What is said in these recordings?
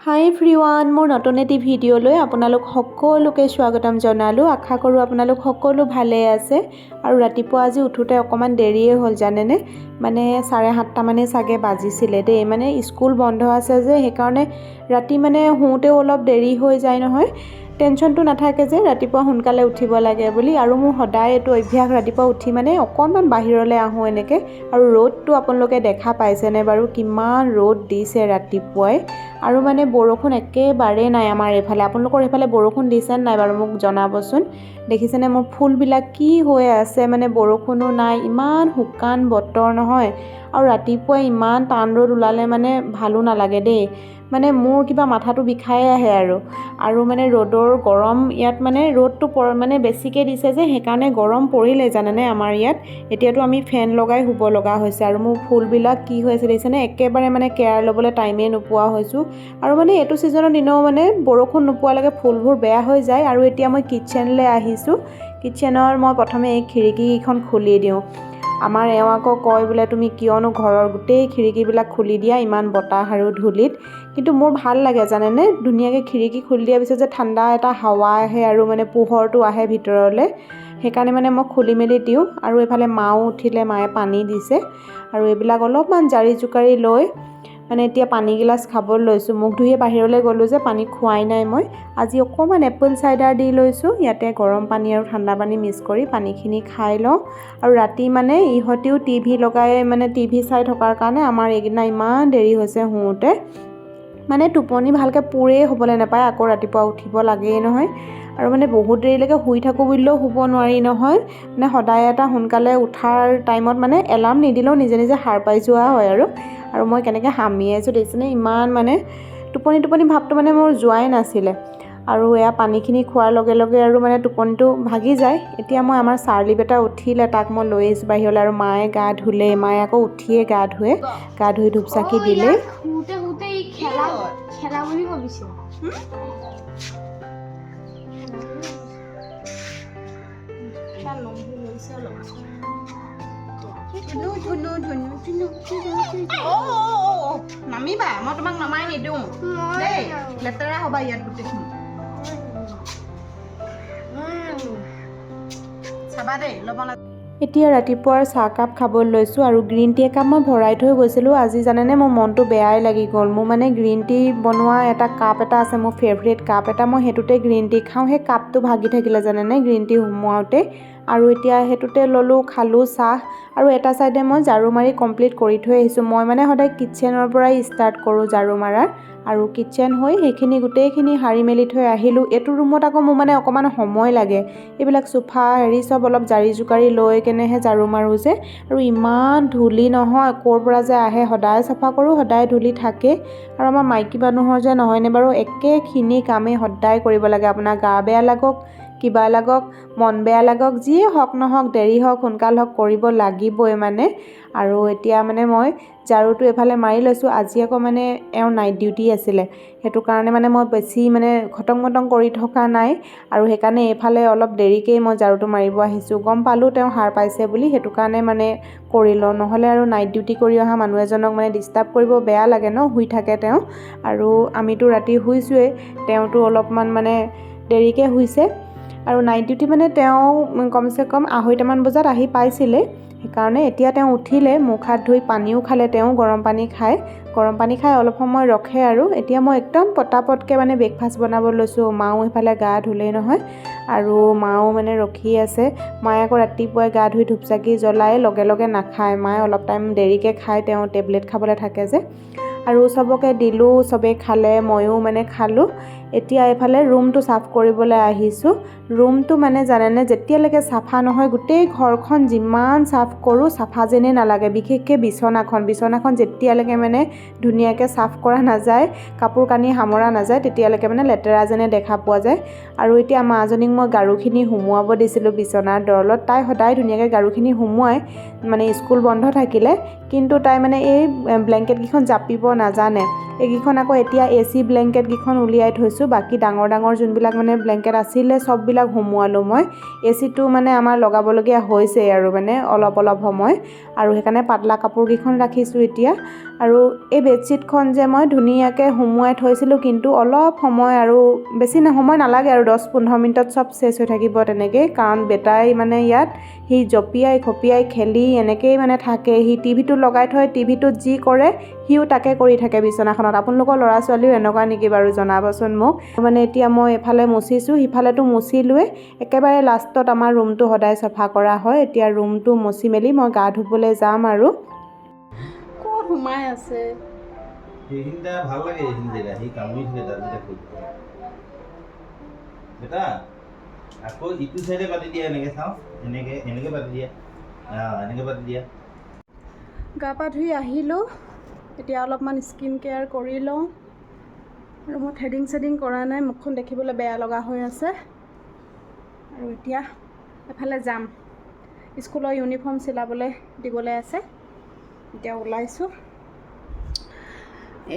হাই everyone, মোৰ নতুন এটি ভিডিঅ'লৈ আপোনালোক সকলোকে স্বাগতম জনালোঁ। আশা কৰোঁ আপোনালোক সকলো ভালে আছে। আৰু ৰাতিপুৱা আজি উঠোতে অকণমান দেৰিয়ে হ'ল জানেনে, মানে 7:30 মানে চাগে বাজিছিলে দেই। মানে স্কুল বন্ধ আছে যে, সেইকাৰণে ৰাতি মানে শুওঁতেও অলপ দেৰি হৈ যায় নহয়। টেনশ্যনটো নাথাকে যে ৰাতিপুৱা সোনকালে উঠিব লাগে বুলি। আৰু মোৰ সদায় এইটো অভ্যাস, ৰাতিপুৱা উঠি মানে অকণমান বাহিৰলৈ আহোঁ এনেকৈ। আৰু ৰ'দটো আপোনালোকে দেখা পাইছেনে বাৰু, কিমান ৰ'দ দিছে ৰাতিপুৱাই। আৰু মানে বৰষুণ একেবাৰে নাই আমাৰ এইফালে। আপোনালোকৰ এইফালে বৰষুণ দিছে নাই বাৰু মোক জনাবচোন। দেখিছেনে মোৰ ফুলবিলাক কি হৈ আছে, মানে বৰষুণো নাই, ইমান শুকান বতৰ নহয়। আৰু ৰাতিপুৱাই ইমান টান ৰ'দ ওলালে মানে ভালো নালাগে দেই, মানে মোৰ কিবা মাথাটো বিষাই আহে। আৰু মানে ৰ'দৰ গৰম ইয়াত মানে ৰ'দটো মানে বেছিকৈ দিছে যে, সেইকাৰণে গৰম পৰিলে জানেনে আমাৰ ইয়াত। এতিয়াতো আমি ফেন লগাই শুব লগা হৈছে। আৰু মোৰ ফুলবিলাক কি হৈ আছে দেখিছেনে, একেবাৰে মানে কেয়াৰ ল'বলৈ টাইমেই নোপোৱা হৈছোঁ। আৰু মানে এইটো ছিজনৰ দিনেও মানে বৰষুণ নোপোৱালৈকে ফুলবোৰ বেয়া হৈ যায়। আৰু এতিয়া মই কিটচেনলৈ আহিছোঁ। কিটচেনৰ মই প্ৰথমে এই খিৰিকীকেইখন খুলি দিওঁ। আমাৰ এওঁ আকৌ কয় বোলে, তুমি কিয়নো ঘৰৰ গোটেই খিৰিকীবিলাক খুলি দিয়া ইমান বতাহ আৰু ধূলিত। কিন্তু মোৰ ভাল লাগে জানেনে, ধুনীয়াকৈ খিৰিকী খুলি দিয়াৰ পিছত যে ঠাণ্ডা এটা হাৱা আহে আৰু মানে পোহৰটো আহে ভিতৰলৈ, সেইকাৰণে মানে মই খুলি মেলি দিওঁ। আৰু এইফালে মাও উঠিলে, মায়ে পানী দিছে। আৰু এইবিলাক অলপমান জাৰি জোকাৰি লৈ মানে এতিয়া পানীগিলাচ খাব লৈছোঁ। মুখ ধুয়ে বাহিৰলৈ গ'লোঁ যে, পানী খোৱাই নাই মই। আজি অকণমান এপল চাইডাৰ দি লৈছোঁ। ইয়াতে গৰম পানী আৰু ঠাণ্ডা পানী মিক্স কৰি পানীখিনি খাই লওঁ। আৰু ৰাতি মানে ইহঁতেও টিভি লগাই মানে টিভি চাই থকাৰ কাৰণে আমাৰ এইদিনা ইমান দেৰি হৈছে শুওঁতে। মানে টোপনি ভালকৈ পূৰেই হ'বলৈ নাপায়, আকৌ ৰাতিপুৱা উঠিব লাগেই নহয়। আৰু মানে বহুত দেৰিলৈকে শুই থাকোঁ বুলিলেও শুব নোৱাৰি নহয়। মানে সদায় এটা সোনকালে উঠাৰ টাইমত মানে এলাৰ্ম নিদিলেও নিজে নিজে সাৰ পাই যোৱা হয়। আৰু মই কেনেকৈ হামিয়াইছোঁ দেখিছেনে, ইমান মানে টোপনি ভাৱটো মানে মোৰ যোৱাই নাছিলে। আৰু এয়া পানীখিনি খোৱাৰ লগে লগে আৰু মানে টোপনিটো ভাগি যায়। এতিয়া মই আমাৰ চাৰ্লি বেটা উঠিলে, তাক মই লৈ আহিছোঁ বাহিৰলৈ। আৰু মায়ে গা ধুলে, মায়ে আকৌ উঠিয়ে গা ধুৱে, গা ধুই ধূপ চাকি দিলে। খেলা বুলি ভাবিছে। নামিবা, মই তোমাক নমাই নিদিওঁ দেই, লেতেৰা হ'বা ইয়াত গোটেইখিনি। চাবা দেই, ল'ব লাগে। এতিয়া ৰাতিপুৱাৰ চাহকাপ খাব লৈছোঁ। আৰু গ্ৰীণ টি একাপ মই ভৰাই থৈ গৈছিলোঁ। আজি জানেনে মোৰ মনটো বেয়াই লাগি গ'ল। মোৰ মানে গ্ৰীণ টি বনোৱা এটা কাপ এটা আছে, মোৰ ফেভৰেট কাপ এটা, মই সেইটোতে গ্ৰীণ টি খাওঁ। সেই কাপটো ভাগি থাকিলে জানেনে গ্ৰীণ টি সুমুৱাওঁতে। আৰু এতিয়া সেইটোতে ল'লোঁ, খালোঁ চাহ। আৰু এটা ছাইডে মই ঝাৰু মাৰি কমপ্লিট কৰি থৈ আহিছোঁ। মই মানে সদায় কিটচেনৰ পৰাই ষ্টাৰ্ট কৰোঁ ঝাৰু মাৰাৰ। আৰু কিটচেন হৈ সেইখিনি গোটেইখিনি সাৰি মেলি থৈ আহিলোঁ। এইটো ৰুমত আকৌ মোৰ মানে অকণমান সময় লাগে, এইবিলাক চোফা চব অলপ জাৰি জোকাৰি লৈ কেনেহে ঝাৰু মাৰোঁ যে। আৰু ইমান ধূলি নহয়, ক'ৰ পৰা যে আহে, সদায় চাফা কৰোঁ, সদায় ধূলি থাকে। আৰু আমাৰ মাইকী মানুহৰ যে নহয়নে বাৰু, একেখিনি কামেই সদায় কৰিব লাগে। আপোনাৰ গা বেয়া লাগক, কিবা লাগক, মন বেয়া লাগক, যিয়ে হওক নহওক, দেৰি হওক সোনকাল হওক, কৰিব লাগিবই মানে। আৰু এতিয়া মানে মই ঝাৰুটো এফালে মাৰি লৈছোঁ। আজি আকৌ মানে এওঁৰ নাইট ডিউটি আছিলে, সেইটো কাৰণে মানে মই বেছি মানে খটং মটং কৰি থকা নাই। আৰু সেইকাৰণে এইফালে অলপ দেৰিকেই মই ঝাৰুটো মাৰিব আহিছোঁ। গম পালোঁ তেওঁ সাৰ পাইছে বুলি, সেইটো কাৰণে মানে কৰি লওঁ। নহ'লে আৰু নাইট ডিউটি কৰি অহা মানুহ এজনক মানে ডিষ্টাৰ্ব কৰিব বেয়া লাগে ন, শুই থাকে তেওঁ। আৰু আমিতো ৰাতি শুইছোৱেই, তেওঁতো অলপমান মানে দেৰিকৈ শুইছে। আৰু নাইট ডিউটি মানে তেওঁ কমচে কম 2:30মান বজাত আহি পাইছিলে। সেইকাৰণে এতিয়া তেওঁ উঠিলে, মুখ হাত ধুই পানীও খালে, তেওঁ গৰম পানী খাই অলপ সময় ৰখে। আৰু এতিয়া মই একদম পটাপটকৈ মানে ব্ৰেকফাষ্ট বনাব লৈছোঁ। মাও সেইফালে গা ধুলেই নহয়, আৰু মাও মানে ৰখি আছে। মায়ে আকৌ ৰাতিপুৱাই গা ধুই ধূপ চাকি জ্বলাই লগে লগে নাখায়, মায়ে অলপ টাইম দেৰিকৈ খায়, তেওঁ টেবলেট খাবলৈ থাকে যে। আৰু চবকে দিলোঁ, চবেই খালে, ময়ো মানে খালোঁ। এতিয়া এইফালে ৰুমটো চাফ কৰিবলৈ আহিছোঁ। ৰুমটো মানে জানেনে, যেতিয়ালৈকে চাফা নহয়, গোটেই ঘৰখন যিমান চাফ কৰোঁ চাফা যেনেই নালাগে। বিশেষকৈ বিচনাখন যেতিয়ালৈকে মানে ধুনীয়াকৈ চাফ কৰা নাযায়, কাপোৰ কানি সামৰা নাযায়, তেতিয়ালৈকে মানে লেতেৰা যেনে দেখা পোৱা যায়। আৰু এতিয়া মাজনীক মই গাৰুখিনি সুমুৱাব দিছিলোঁ বিচনাৰ দৰলত। তাই সদায় ধুনীয়াকৈ গাৰুখিনি সুমুৱাই, মানে স্কুল বন্ধ থাকিলে। কিন্তু তাই মানে এই ব্লেংকেটকেইখন জাপিব নাজানে। এইকেইখন আকৌ এতিয়া AC ব্লেংকেটকেইখন উলিয়াই থৈছোঁ। বাকী ডাঙৰ ডাঙৰ যোনবিলাক মানে ব্লেংকেট আছিলে চববিলাক সুমুৱালোঁ মই। ACটো মানে আমাৰ লগাবলগীয়া হৈছেই আৰু মানে অলপ সময়। আৰু সেইকাৰণে পাতলা কাপোৰকেইখন ৰাখিছোঁ এতিয়া। আৰু এই বেডশ্বীটখন যে মই ধুনীয়াকৈ সুমুৱাই থৈছিলোঁ, কিন্তু অলপ সময় আৰু বেছি সময় নালাগে আৰু 10-15 মিনিটত চব চেচ হৈ থাকিব তেনেকৈ, কাৰণ বেটাই মানে ইয়াত সি জঁপিয়াই খপিয়াই খেলি এনেকৈয়ে মানে থাকে। সি টিভিটো লগাই থয়, টিভিটোত যি কৰে সিও তাকে কৰি থাকে বিচনাখনত। আপোনালোকৰ ল'ৰা ছোৱালীও এনেকুৱা নেকি বাৰু জনাবচোন মোক। মানে এতিয়া মই এফালে মুচিছোঁ, সিফালেতো মুচিলোৱে, একেবাৰে লাষ্টত আমাৰ ৰুমটো সদায় চফা কৰা হয়। এতিয়া ৰুমটো মুচি মেলি মই গা ধুবলৈ যাম আৰু। ক'ত সোমাই আছে সেইখিনিতে ভাল লাগে, এইখিনি জেগা সি কামুৰি থাকে তাত দেখোঁ বেটা। আকৌ ইটো চাইডে পাতি দিয়া, এনেকৈ চাওঁ, এনেকৈ পাতি দিয়া, এনেকৈ পাতি দিয়া। গা পা ধুই আহিলোঁ, এতিয়া অলপমান স্কিন কেয়াৰ কৰি লওঁ। আৰু মই থ্ৰেডিং কৰা নাই, মুখখন দেখিবলৈ বেয়া লগা হৈ আছে। আৰু এতিয়া এফালে যাম, স্কুলৰ ইউনিফৰ্ম চিলাবলৈ দিবলৈ আছে। এতিয়া ওলাইছোঁ,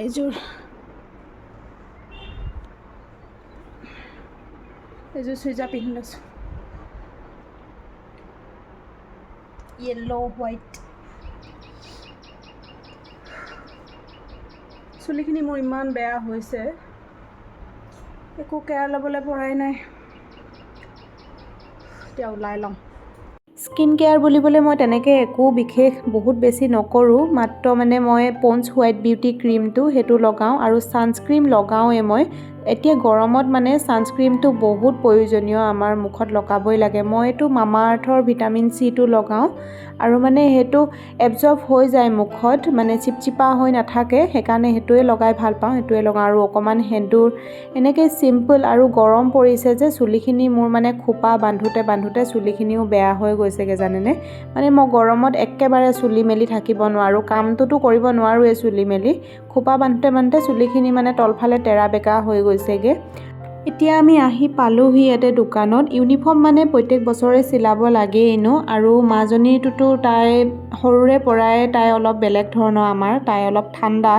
এইযোৰ চুইজাৰ পিন্ধি লৈছোঁ, য়েল্ল' হোৱাইট। চুলিখিনি মোৰ ইমান বেয়া হৈছে, একো কেয়াৰ ল'বলৈ পৰাই নাই। এতিয়া ওলাই লওঁ। স্কিন কেয়াৰ বুলিবলৈ মই তেনেকৈ একো বিশেষ বহুত বেছি নকৰোঁ, মাত্ৰ মানে মই প'ণ্ডছ হোৱাইট বিউটি ক্ৰীমটো সেইটো লগাওঁ আৰু ছানস্ক্ৰীম লগাওঁৱে মই। এতিয়া গৰমত মানে ছানস্ক্ৰীমটো বহুত প্ৰয়োজনীয়, আমাৰ মুখত লগাবই লাগে। মইতো মামা আৰ্থৰ ভিটামিন চিটো লগাওঁ আৰু মানে সেইটো এবজৰ্ব হৈ যায় মুখত, মানে চিপচিপা হৈ নাথাকে, সেইকাৰণে সেইটোৱে লগাই ভাল পাওঁ, সেইটোৱে লগাওঁ। আৰু অকণমান সেন্দুৰ, এনেকৈ চিম্পল। আৰু গৰম পৰিছে যে চুলিখিনি মোৰ মানে খোপা বান্ধোতে চুলিখিনিও বেয়া হৈ গৈছেগৈ জানেনে। মানে মই গৰমত একেবাৰে চুলি মেলি থাকিব নোৱাৰোঁ, কামটোতো কৰিব নোৱাৰোঁৱে চুলি মেলি, খোপা বান্ধোতে চুলিখিনি মানে তলফালে তেৰা বেকা হৈ গৈছেগৈ। এতিয়া আমি আহি পালোঁহি ইয়াতে দোকানত। ইউনিফৰ্ম মানে প্ৰত্যেক বছৰে চিলাব লাগেই এনেও, আৰু মাজনীটোতো তাই সৰুৰে পৰাই তাই অলপ বেলেগ ধৰণৰ, তাই অলপ ঠাণ্ডা,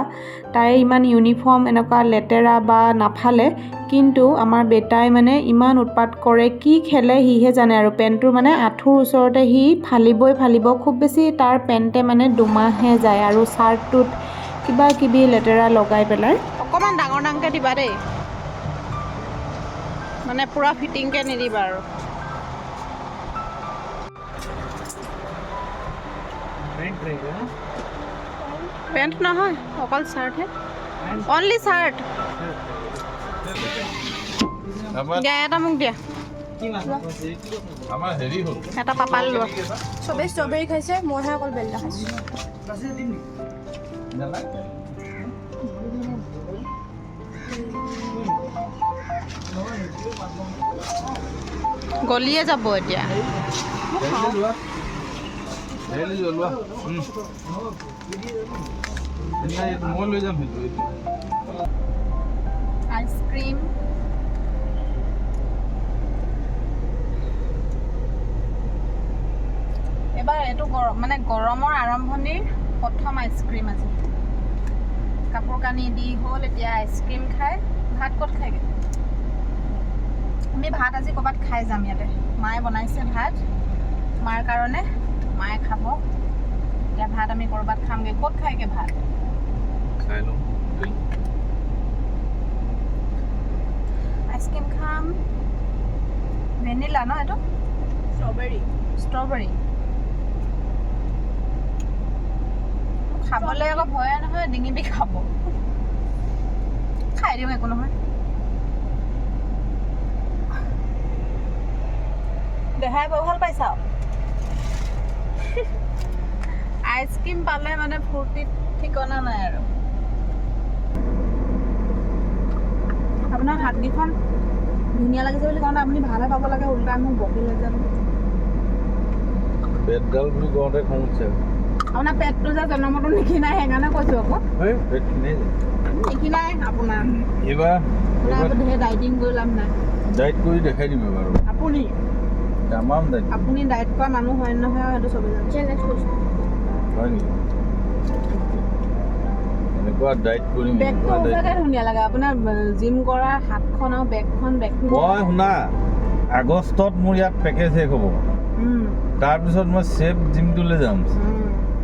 তাই ইমান ইউনিফৰ্ম এনেকুৱা লেতেৰা বা নাফালে। কিন্তু আমাৰ বেটাই মানে ইমান উৎপাত কৰে, কি খেলে সিহে জানে। আৰু পেণ্টটোৰ মানে আঁঠুৰ ওচৰতে সি ফালিব, খুব বেছি তাৰ পেণ্টে মানে 2 মাহহে যায়। আৰু চাৰ্টটোত কিবা কিবি লেতেৰা লগাই পেলাই। অকণমান ডাঙৰকৈ দিবা দেই, মানে পূৰা ফিটিংকৈ নিদিবা আৰু। পেণ্ট নহয়, অকল চাৰ্টহে, অনলি চাৰ্ট। দিয়া এটা মোক দিয়া, আমাৰ হেৰি হ'ল, এটা পাপাল লোৱা। চবেই ষ্ট্ৰবেৰী খাইছে, মইহে অকল বেলটা খাইছোঁ। গলিয়ে যাব এতিয়া। মই লৈ যাম সেইটো। আইচক্ৰীম, এবাৰ এইটো মানে গৰমৰ আৰম্ভণিৰ প্ৰথম আইচক্ৰীম আজি। কাপোৰ কানি দি হ'ল, এতিয়া আইচক্ৰীম খাই। ভাত ক'ত খায়গৈ? আমি ভাত আজি ক'ৰবাত খাই যাম ইয়াতে। মায়ে বনাইছে ভাত মাৰ কাৰণে, মায়ে খাব। এতিয়া ভাত আমি ক'ৰবাত খামগৈ। ক'ত খায়গৈ ভাত? খাই লওঁ। আইচক্ৰীম খাম, ভেনিলা ন এইটো? ষ্ট্ৰবেৰী। খাবলৈ আকৌ ভয়ে নহয়, ডিঙি বিষাব। খাই দিওঁ, একো নহয়। দেহাই বৰ ভাল পাইছা। আইচক্ৰীম পালে মানে ফূৰ্তিত ঠিকনা নাই আৰু। আপোনাৰ হাতকেইখন ধুনীয়া লাগিছে বুলি কওঁতে আপুনি ভালহে পাব লাগে, উল্টা মোক বকিলে জানো। পেটডাল বুলি কওঁতে খং উঠিছে। আপোনাৰ পেটটো যে জন্মতো নিখিনাই, সেইকাৰণে কৈছোঁ আকৌ। পেট খিনাই যায়, নিখিনাই আপোনাৰ। এইবাৰ ধেৰ ডাইটিং কৰি লাভ নাই। ডাইট কৰি দেখাই দিম বাৰু। আপুনি ডাইট কৰা মানুহ হয় নহয়, সেইটো চবেই জানে। হয় নেকি? এনেকুৱা ডাইট কৰিম। বেগটো সঁচাকৈ ধুনীয়া লাগে আপোনাৰ, জিম কৰা হাতখন আৰু বেগখন। মই শুনা, আগষ্টত মোৰ ইয়াত পেকেজ শেষ হ'ব। তাৰপিছত মই চেফ জিমটোলৈ যাম।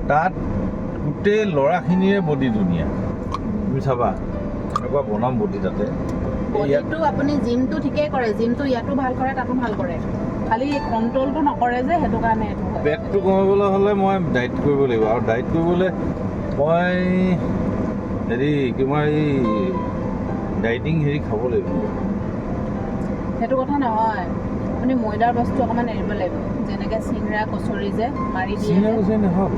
তাত গোটেই ল'ৰাখিনিৰে বডি ধুনীয়া তুমি চাবা এনেকুৱা বনাম বডি তাতে বডিটো আপুনি জিমটো ঠিকেই কৰে জিমটো ইয়াতো ভাল কৰে তাতো ভাল কৰে খালি কণ্ট্ৰলটো নকৰে যে সেইটো কাৰণে এইটো হয়। পেটটো কমাবলৈ হ'লে মই ডাইট কৰিব লাগিব আৰু ডাইট কৰিবলৈ মই হেৰি তোমাৰ এই ডাইটিং হেৰি খাব লাগিব সেইটো কথা নহয় আপুনি ময়দাৰ বস্তু অকণমান এৰিব লাগিব যেনেকৈ চিংৰা কচৰি যে মাৰি দিয়ে চিঙৰা কচৰি নাখাওঁ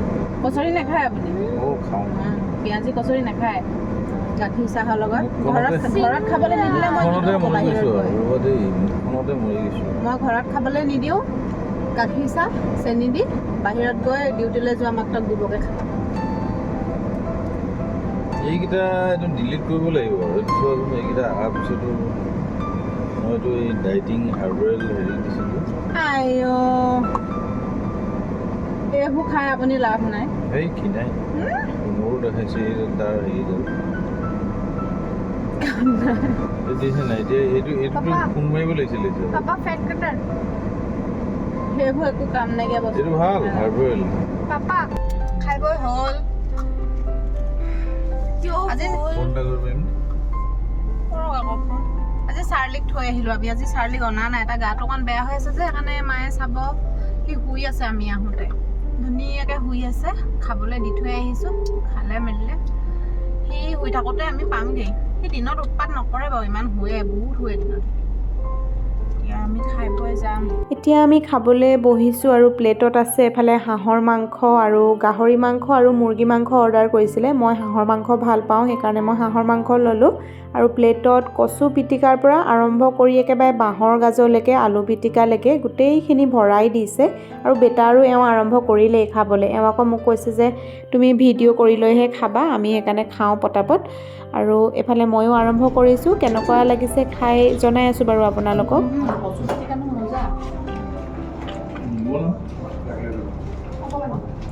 কচৰি নাখায় আপুনি খাওঁ পিঁয়াজি কচৰি নাখায় গাখীৰ চাহৰ লগত মুখখনতে ঘৰত খাবলৈ নিদিলে মই মুখখনতে নিদিওঁ মৰি গৈছোঁ বাহিৰত গৈ। ৰ'ব দেই মুখখনতে মৰি গৈছোঁ মই ঘৰত খাবলৈ নিদিওঁ গাখীৰ চাহ চেনি দি বাহিৰত গৈ ডিউটিলৈ যোৱা মাত্ৰক দিবগৈ খাওঁ এইকেইটা এইটো ডিলিট কৰিব লাগিব এইটো চোৱাচোন এইকেইটা অহাৰ পিছতো মইতো এই ডাইটিং হাৰ্বেল হেৰি দিছিলোঁ আইঅ এইবোৰ খাই আপুনি লাভ নাই সেই ক্ষীণাই মোৰো দেখাইছে তাৰ হেৰিডাল দিছে নাই এতিয়া এইটোতো ফোন মাৰিব লাগিছিলে এতিয়া পাপা ফেট কাটাৰ সেইবোৰ একো কাম নাইকিয়া বস্তু এইটো ভাল হাৰ্বেল পাপা খাই বৈ হ'ল কিয় আজি ফোন এটা কৰিব পাৰিম কৰক আকৌ ফোন আজি চাৰ্লিক থৈ আহিলোঁ আমি আজি চাৰ্লিক অনা নাই তাৰ গাটো অকণ বেয়া হৈ আছে যে সেইকাৰণে মায়ে চাব সি শুই আছে আমি আহোঁতে ধুনীয়াকৈ শুই আছে খাবলৈ দি থৈ আহিছোঁ খালে মেলিলে সি শুই থাকোঁতে আমি পামগৈ সি দিনত উৎপাত নকৰে বাৰু ইমান শুৱে বহুত শুৱে দিনত এতিয়া আমি খাই বৈ যাম এতিয়া আমি খাবলৈ বহিছোঁ আৰু প্লেটত আছে এফালে হাঁহৰ মাংস আৰু গাহৰি মাংস আৰু মুৰ্গী মাংস অৰ্ডাৰ কৰিছিলে মই হাঁহৰ মাংস ভাল পাওঁ সেইকাৰণে মই হাঁহৰ মাংস ল'লোঁ আৰু প্লেটত কচু পিটিকাৰ পৰা আৰম্ভ কৰি একেবাৰে বাঁহৰ গাজলৈকে আলু পিটিকালৈকে গোটেইখিনি ভৰাই দিছে আৰু বেটা আৰু এওঁ আৰম্ভ কৰিলেই খাবলৈ এওঁ আকৌ মোক কৈছে যে তুমি ভিডিঅ' কৰি লৈহে খাবা আমি সেইকাৰণে খাওঁ পটাপট আৰু এফালে ময়ো আৰম্ভ কৰিছোঁ কেনেকুৱা লাগিছে খাই জনাই আছোঁ বাৰু আপোনালোকক কচু পিটিকাটো মজা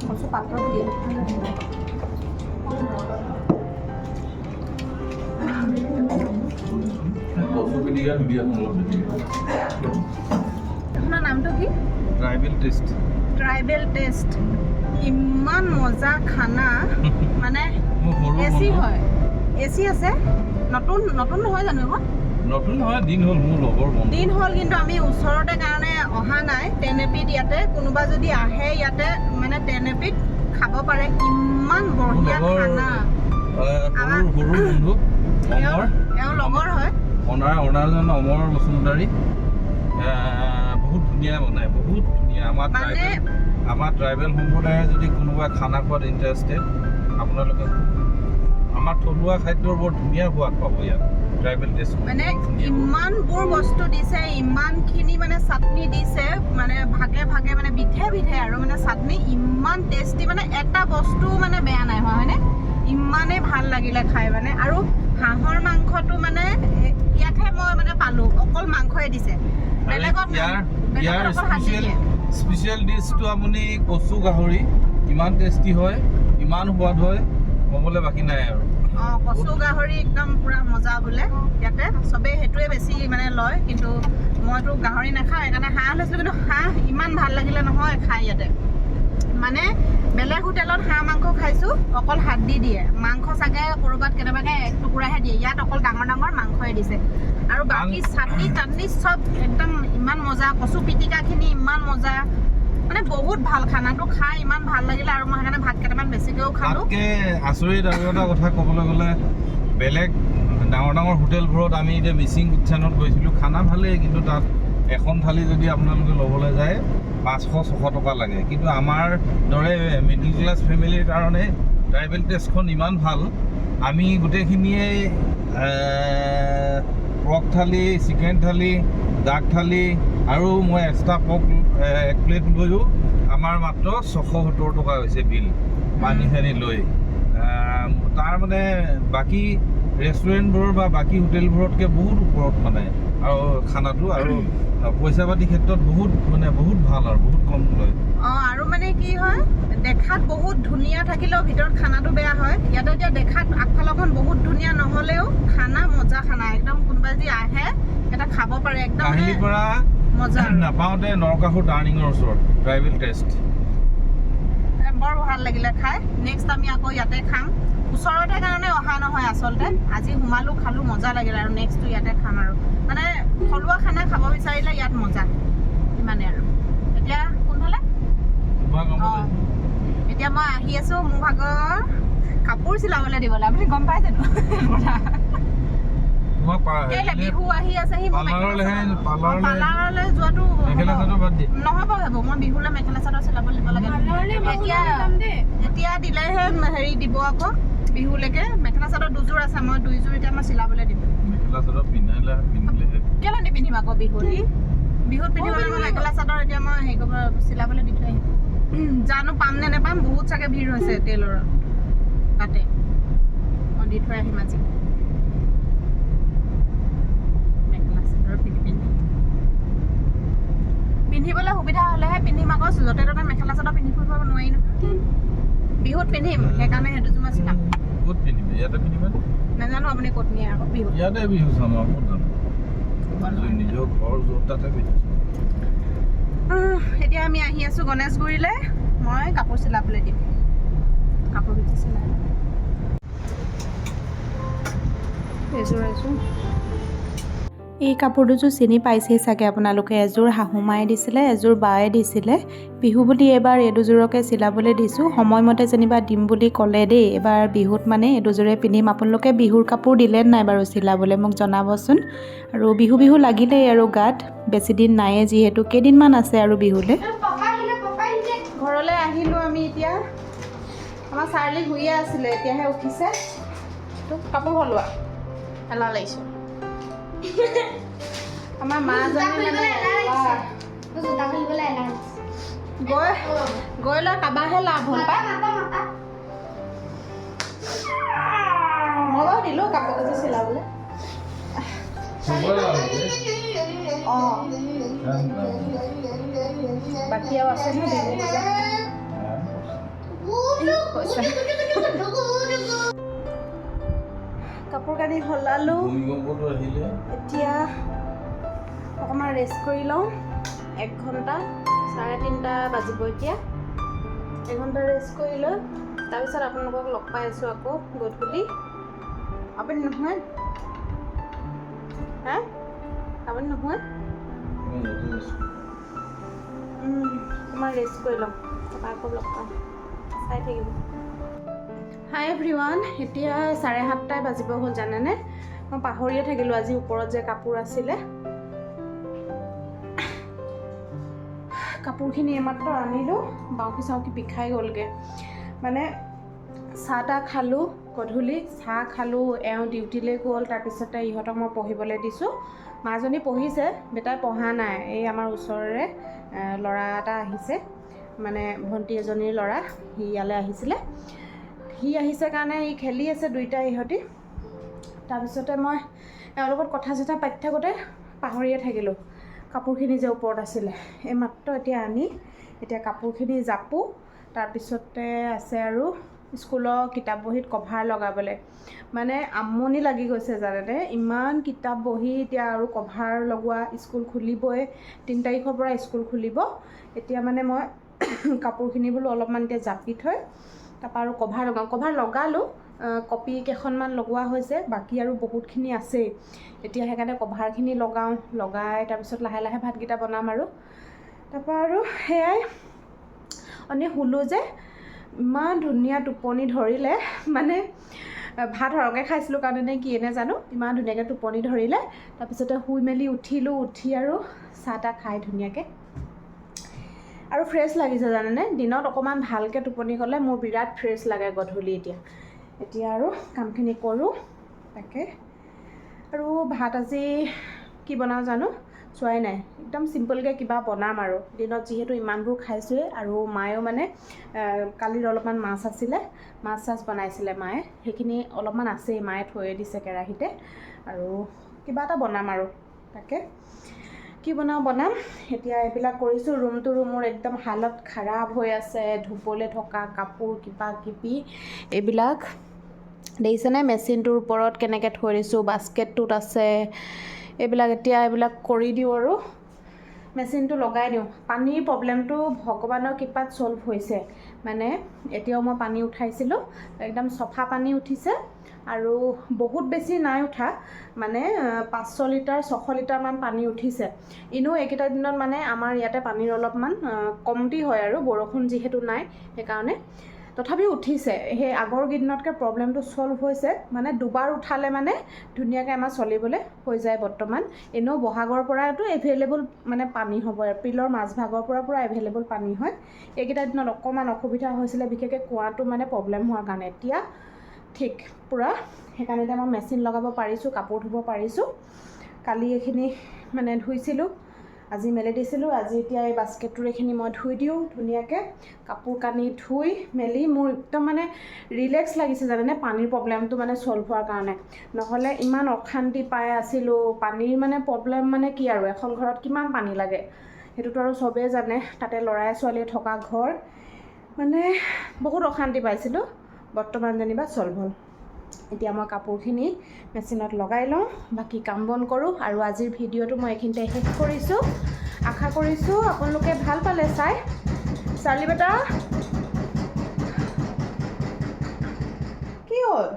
কচু পাতত দিয়ে কচু পিটিকা ধুনীয়া অলপ আপোনাৰ নামটো কি ট্ৰাইবেল টেষ্ট ট্ৰাইবেল টেষ্ট ইমান মজা খানা মানে মোৰ সৰু এচি বন্ধু। হয় এচি আছে নতুন নতুন নহয় জানো এখন নতুন নহয় দিন হ'ল মোৰ লগৰ বন্ধু দিন হ'ল কিন্তু আমি ওচৰতে কাৰণে অহা নাই টেনেপিত ইয়াতে কোনোবা যদি আহে ইয়াতে মানে টেনেপিত খাব পাৰে ইমান বঢ়িয়া লগৰ খানা সৰু বন্ধু অমৰ এওঁ লগৰ হয় অনাৰজন অমৰ বসুমতাৰী বহুত ধুনীয়া বনায় বহুত ধুনীয়া আমাৰ ট্ৰাইবেল সম্প্ৰদায়ে যদি কোনোবা খানা খোৱাত ইণ্টাৰেষ্টেড আপোনালোকে আমাৰ থলুৱা খাদ্যৰ বৰ ধুনীয়া সোৱাদ পাব ইয়াত ট্ৰাইবেল টেষ্ট মানে ইমানবোৰ বস্তু দিছে ইমানখিনি মানে চাটনি দিছে মানে ভাগে ভাগে মানে বিধে বিধে আৰু মানে চাটনি ইমান টেষ্টি মানে এটা বস্তু মানে বেয়া নাই হোৱা হয়নে ইমানেই ভাল লাগিলে খাই মানে আৰু হাঁহৰ মাংসটো মানে ইয়াতহে মই মানে পালোঁ অকল মাংসই দিছে বেলেগত ইয়াৰ অকল হাঁচি দিয়ে স্পেচিয়েল ডিছটো আপুনি কচু গাহৰি ইমান টেষ্টি হয় ইমান সোৱাদ হয় ক'বলৈ বাকী নাই আৰু অঁ কচু গাহৰি একদম পূৰা মজা বোলে ইয়াতে চবেই সেইটোৱে বেছি মানে লয় কিন্তু মইতো গাহৰি নাখাওঁ সেইকাৰণে হাঁহ লৈছিলোঁ কিন্তু হাঁহ ইমান ভাল লাগিলে নহয় খাই ইয়াতে মানে বেলেগ হোটেলত হাঁহ মাংস খাইছোঁ অকল হাড্ডি দিয়ে মাংস চাগে ক'ৰবাত কেনেবাকৈ এক টুকুৰাহে দিয়ে ইয়াত অকল ডাঙৰ ডাঙৰ মাংসই দিছে আৰু বাকী চাটনি টাটনি চব একদম ইমান মজা কচু পিটিকাখিনি ইমান মজা মানে বহুত ভাল খানাটো খাই ইমান ভাল লাগিলে আৰু মই সেইকাৰণে ভাত কেইটামান বেছিকৈও খালোঁ তাতকৈ আচৰিত আৰু এটা কথা ক'বলৈ গ'লে বেলেগ ডাঙৰ ডাঙৰ হোটেলবোৰত আমি এতিয়া মিচিং কিটচেনত গৈছিলোঁ খানা ভালেই কিন্তু তাত এখন থালি যদি আপোনালোকে ল'বলৈ যায় 500-600 টকা লাগে কিন্তু আমাৰ দৰে মিডিল ক্লাছ ফেমিলিৰ কাৰণে ট্ৰাইবেল টেষ্টখন ইমান ভাল আমি গোটেইখিনিয়ে পৰ্ক থালি চিকেন থালি ডাক থালি আৰু মই এক্সট্ৰা পৰ্ক এক প্লেট লৈও আমাৰ মাত্ৰ 670 টকা হৈছে বিল পানী চানী লৈ তাৰ মানে বাকী ৰেষ্টুৰেণ্টবোৰৰ বা বাকী হোটেলবোৰতকৈ বহুত ওপৰত মানে আৰু খানাটো আৰু পইচা পাতি ক্ষেত্ৰত বহুত ভাল আৰু বহুত কম লয় অঁ আৰু মানে কি হয় দেখাত বহুত ধুনীয়া থাকিলেও ভিতৰত খানাটো বেয়া হয় ইয়াতে এতিয়া দেখাত আগফালৰখন বহুত ধুনীয়া নহ'লেও খানা মজা খানা একদম কোনোবা যদি আহে এটা খাব পাৰে একদম কাহিলীৰ পৰা মজা নাপাওঁতে নৰকাসুৰ টাৰ্ণিঙৰ ওচৰত ট্ৰাইবেল টেষ্ট বৰ ভাল লাগিলে খাই নেক্সট আমি আকৌ ইয়াতে খাম ওচৰতে কাৰণে অহা নহয় আচলতে আজি সোমালোঁ খালোঁ মজা লাগিলে আৰু নেক্সটটো ইয়াতে খাম আৰু মানে থলুৱা খানা খাব বিচাৰিলে ইয়াত মজা ইমানে আৰু এতিয়া কোনফালে অঁ এতিয়া মই আহি আছোঁ মোৰ ভাগৰ কাপোৰ চিলাবলৈ দিবলৈ আপুনি গম পাইছেতো কেলে বিহু আহি আছে সি পাৰ্লাৰলৈ যোৱাটো নহ'ব ভাবো মই বিহুলৈ মেখেলা চাদৰ চিলাব দিব লাগে এতিয়া দিলেহে হেৰি দিব আকৌ বিহুলৈকে মেখেলা চাদৰ দুযোৰ আছে মই দুইযোৰ এতিয়া মই চিলাবলৈ দিম কেলে নিপিন্ধিম আকৌ বিহুত পিন্ধিবলৈ মই মেখেলা চাদৰ এতিয়া মই হেৰি কৰিব চিলাবলৈ দি থৈ আহিম জানো পাম নে নেপাম বহুত চাগে ভিৰ হৈছে টেইলৰত তাতে মই দি থৈ আহিম আজি পিন্ধিবলৈ সুবিধা হ'লেহে পিন্ধিম আকৌ য'তে ত'তে মেখেলা চাদৰ পিন্ধি ফুৰিব নোৱাৰি নহয় বিহুত পিন্ধিম সেইকাৰণে সেইটো মই চিলাম নাজানো আপুনি ক'ত নিয়ে আকৌ বিহুত এতিয়া আমি আহি আছোঁ গণেশগুৰিলৈ মই কাপোৰ চিলাবলৈ দিম কাপোৰ কেইটা চিলাই এযোৰ এযোৰ এই কাপোৰ দুযোৰ চিনি পাইছেই চাগে আপোনালোকে এযোৰ শাহুমায়ে দিছিলে এযোৰ বায়ে দিছিলে বিহু বুলি এইবাৰ এই দুযোৰকে চিলাবলৈ দিছোঁ সময়মতে যেনিবা দিম বুলি ক'লে দেই এইবাৰ বিহুত মানে এই দুযোৰে পিন্ধিম আপোনালোকে বিহুৰ কাপোৰ দিলে নাই বাৰু চিলাবলৈ মোক জনাবচোন আৰু বিহু লাগিলেই আৰু গাত বেছিদিন নাইয়ে যিহেতু কেইদিনমান আছে আৰু বিহুলৈ ঘৰলৈ আহিলোঁ আমি এতিয়া আমাৰ চাৰ্লি শুইয়ে আছিলে এতিয়াহে উঠিছে তোক কাপোৰ সলোৱা এলাহ লাগিছে আমাৰ মাজনী গৈ লৈ কাবাৰহে লাভ হ'ল পাই মই বাৰু দিলোঁ কাপোৰ কেইযোৰ চিলাবলৈ অঁ বাকী আৰু আছে কাপোৰ কানি সলালোঁ এতিয়া অকণমান ৰেষ্ট কৰি লওঁ 1 ঘণ্টা 3:30 বাজিব এতিয়া 1 ঘণ্টা ৰেষ্ট কৰি লৈ তাৰপিছত আপোনালোকক লগ পাই আছোঁ আকৌ গধূলি আপুনি নহয় হা আপুনি নহয় অকণমান ৰেষ্ট কৰি লওঁ তাৰপৰা আকৌ লগ পাম চাই থাকিব হাই এভৰিৱান এতিয়া 7:30 বাজিব হ'ল জানেনে মই পাহৰিয়ে থাকিলোঁ আজি ওপৰত যে কাপোৰ আছিলে কাপোৰখিনি এইমাত্ৰ আনিলোঁ বাউকি চাউকি বিষাই গ'লগৈ মানে চাহ তাহ খালোঁ গধূলি চাহ খালোঁ এওঁ ডিউটিলৈ গ'ল তাৰপিছতে ইহঁতক মই পঢ়িবলৈ দিছোঁ মাজনী পঢ়িছে বেটাই পঢ়া নাই এই আমাৰ ওচৰৰে ল'ৰা এটা আহিছে মানে ভণ্টি এজনীৰ ল'ৰা সি ইয়ালৈ আহিছিলে সি আহিছে কাৰণে সি খেলি আছে দুইটাই ইহঁতি তাৰপিছতে মই এওঁৰ লগত কথা চথা পাতি থাকোঁতে পাহৰিয়ে থাকিলোঁ কাপোৰখিনি যে ওপৰত আছিলে এই মাত্ৰ এতিয়া আনি এতিয়া কাপোৰখিনি জাপোঁ তাৰপিছতে আছে আৰু স্কুলৰ কিতাপ বহীত কভাৰ লগাবলৈ মানে আমনি লাগি গৈছে জানেনে ইমান কিতাপ বহী এতিয়া আৰু কভাৰ লগোৱা স্কুল খুলিবই 3 তাৰিখৰ পৰা স্কুল খুলিব এতিয়া মানে মই কাপোৰখিনি বোলো অলপমান এতিয়া জাপি থৈ তাৰপৰা আৰু কভাৰ লগালোঁ কপি কেইখনমান লগোৱা হৈছে বাকী আৰু বহুতখিনি আছেই এতিয়া সেইকাৰণে কভাৰখিনি লগাই তাৰপিছত লাহে লাহে ভাতকেইটা বনাম আৰু তাৰপৰা আৰু সেয়াই অনে শুলোঁ যে ইমান ধুনীয়া টোপনি ধৰিলে মানে ভাত সৰহকৈ খাইছিলোঁ কাৰণে নে কি এনে জানো ইমান ধুনীয়াকৈ টোপনি ধৰিলে তাৰপিছতে শুই মেলি উঠিলোঁ উঠি আৰু চাহ তাহ খাই ধুনীয়াকৈ আৰু ফ্ৰেছ লাগিছে জানেনে দিনত অকণমান ভালকৈ টোপনি গ'লে মোৰ বিৰাট ফ্ৰেছ লাগে গধূলি এতিয়া আৰু কামখিনি কৰোঁ তাকে আৰু ভাত আজি কি বনাওঁ জানো চোৱাই নাই একদম চিম্পলকৈ কিবা বনাম আৰু দিনত যিহেতু ইমানবোৰ খাইছোঁৱেই আৰু মায়েও মানে কালিৰ অলপমান মাছ আছিলে মাছ চাছ বনাইছিলে মায়ে সেইখিনি অলপমান আছেই মায়ে থৈ দিছে কেৰাহীতে আৰু কিবা এটা বনাম আৰু তাকে কি বনাম এতিয়া এইবিলাক কৰিছোঁ ৰুমটো মোৰ একদম হালত খাৰাপ হৈ আছে ধুবলৈ থকা কাপোৰ কিবা কিবি এইবিলাক দেখিছেনে মেচিনটোৰ ওপৰত কেনেকৈ থৈ দিছোঁ বাস্কেটটোত আছে এইবিলাক কৰি দিওঁ আৰু মেচিনটো লগাই দিওঁ পানীৰ প্ৰব্লেমটো ভগৱানৰ কৃপাত ছল্ভ হৈছে মানে এতিয়াও মই পানী উঠাইছিলোঁ, একদম চফা পানী উঠিছে আৰু বহুত বেছি নাই উঠা, মানে 500 লিটাৰ 600 লিটাৰমান পানী উঠিছে। এনেও এইকেইটা দিনত মানে আমাৰ ইয়াতে পানীৰ অলপমান কমতি হয় আৰু বৰষুণ যিহেতু নাই সেইকাৰণে, তথাপিও উঠিছে। সেই আগৰ কেইদিনতকৈ প্ৰব্লেমটো ছল্ভ হৈছে, মানে দুবাৰ উঠালে মানে ধুনীয়াকৈ আমাৰ চলিবলৈ হৈ যায় বৰ্তমান। এনেও বহাগৰ পৰাতো এভেইলেবল মানে পানী হ'ব, এপ্ৰিলৰ মাজভাগৰ পৰা এভেইলেবল পানী হয়। এইকেইটা দিনত অকণমান অসুবিধা হৈছিলে, বিশেষকৈ কুঁৱাটো মানে প্ৰব্লেম হোৱাৰ কাৰণে। এতিয়া ঠিক পূৰা, সেইকাৰণে এতিয়া মই মেচিন লগাব পাৰিছোঁ, কাপোৰ ধুব পাৰিছোঁ। কালি এইখিনি মানে ধুইছিলোঁ, আজি মেলি দিছিলোঁ। আজি এতিয়া এই বাস্কেটটোৰ এইখিনি মই ধুই দিওঁ ধুনীয়াকৈ। কাপোৰ কানি ধুই মেলি মোৰ একদম মানে ৰিলেক্স লাগিছে জানেনে, পানীৰ প্ৰব্লেমটো মানে ছল্ভ হোৱাৰ কাৰণে। নহ'লে ইমান অশান্তি পাই আছিলোঁ। পানীৰ মানে প্ৰব্লেম মানে কি আৰু, এখন ঘৰত কিমান পানী লাগে সেইটোতো আৰু চবেই জানে, তাতে ল'ৰাই ছোৱালীয়ে থকা ঘৰ, মানে বহুত অশান্তি পাইছিলোঁ। বৰ্তমান যেনিবা ছল্ভ হ'ল। এতিয়া মই কাপোৰখিনি মেচিনত লগাই লওঁ, বাকী কাম বন কৰোঁ। আৰু আজিৰ ভিডিঅ'টো মই এইখিনিতে শেষ কৰিছোঁ। আশা কৰিছোঁ আপোনালোকে ভাল পালে চাই। চাৰ্লি বেটা কি হ'ল?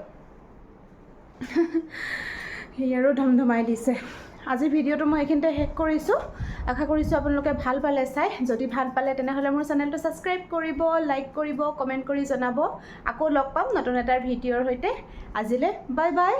সি আৰু ধমধমাই দিছে। আজিৰ ভিডিঅ'টো মই এইখিনিতে শেষ কৰিছোঁ। আশা কৰিছোঁ আপোনালোকে ভাল পালে চাই। যদি ভাল পালে তেনেহ'লে মোৰ চেনেলটো ছাবস্ক্ৰাইব কৰিব, লাইক কৰিব, কমেণ্ট কৰি জনাব। আকৌ লগ পাম নতুন এটা ভিডিঅ'ৰ সৈতে। আজিলৈ বাই বাই।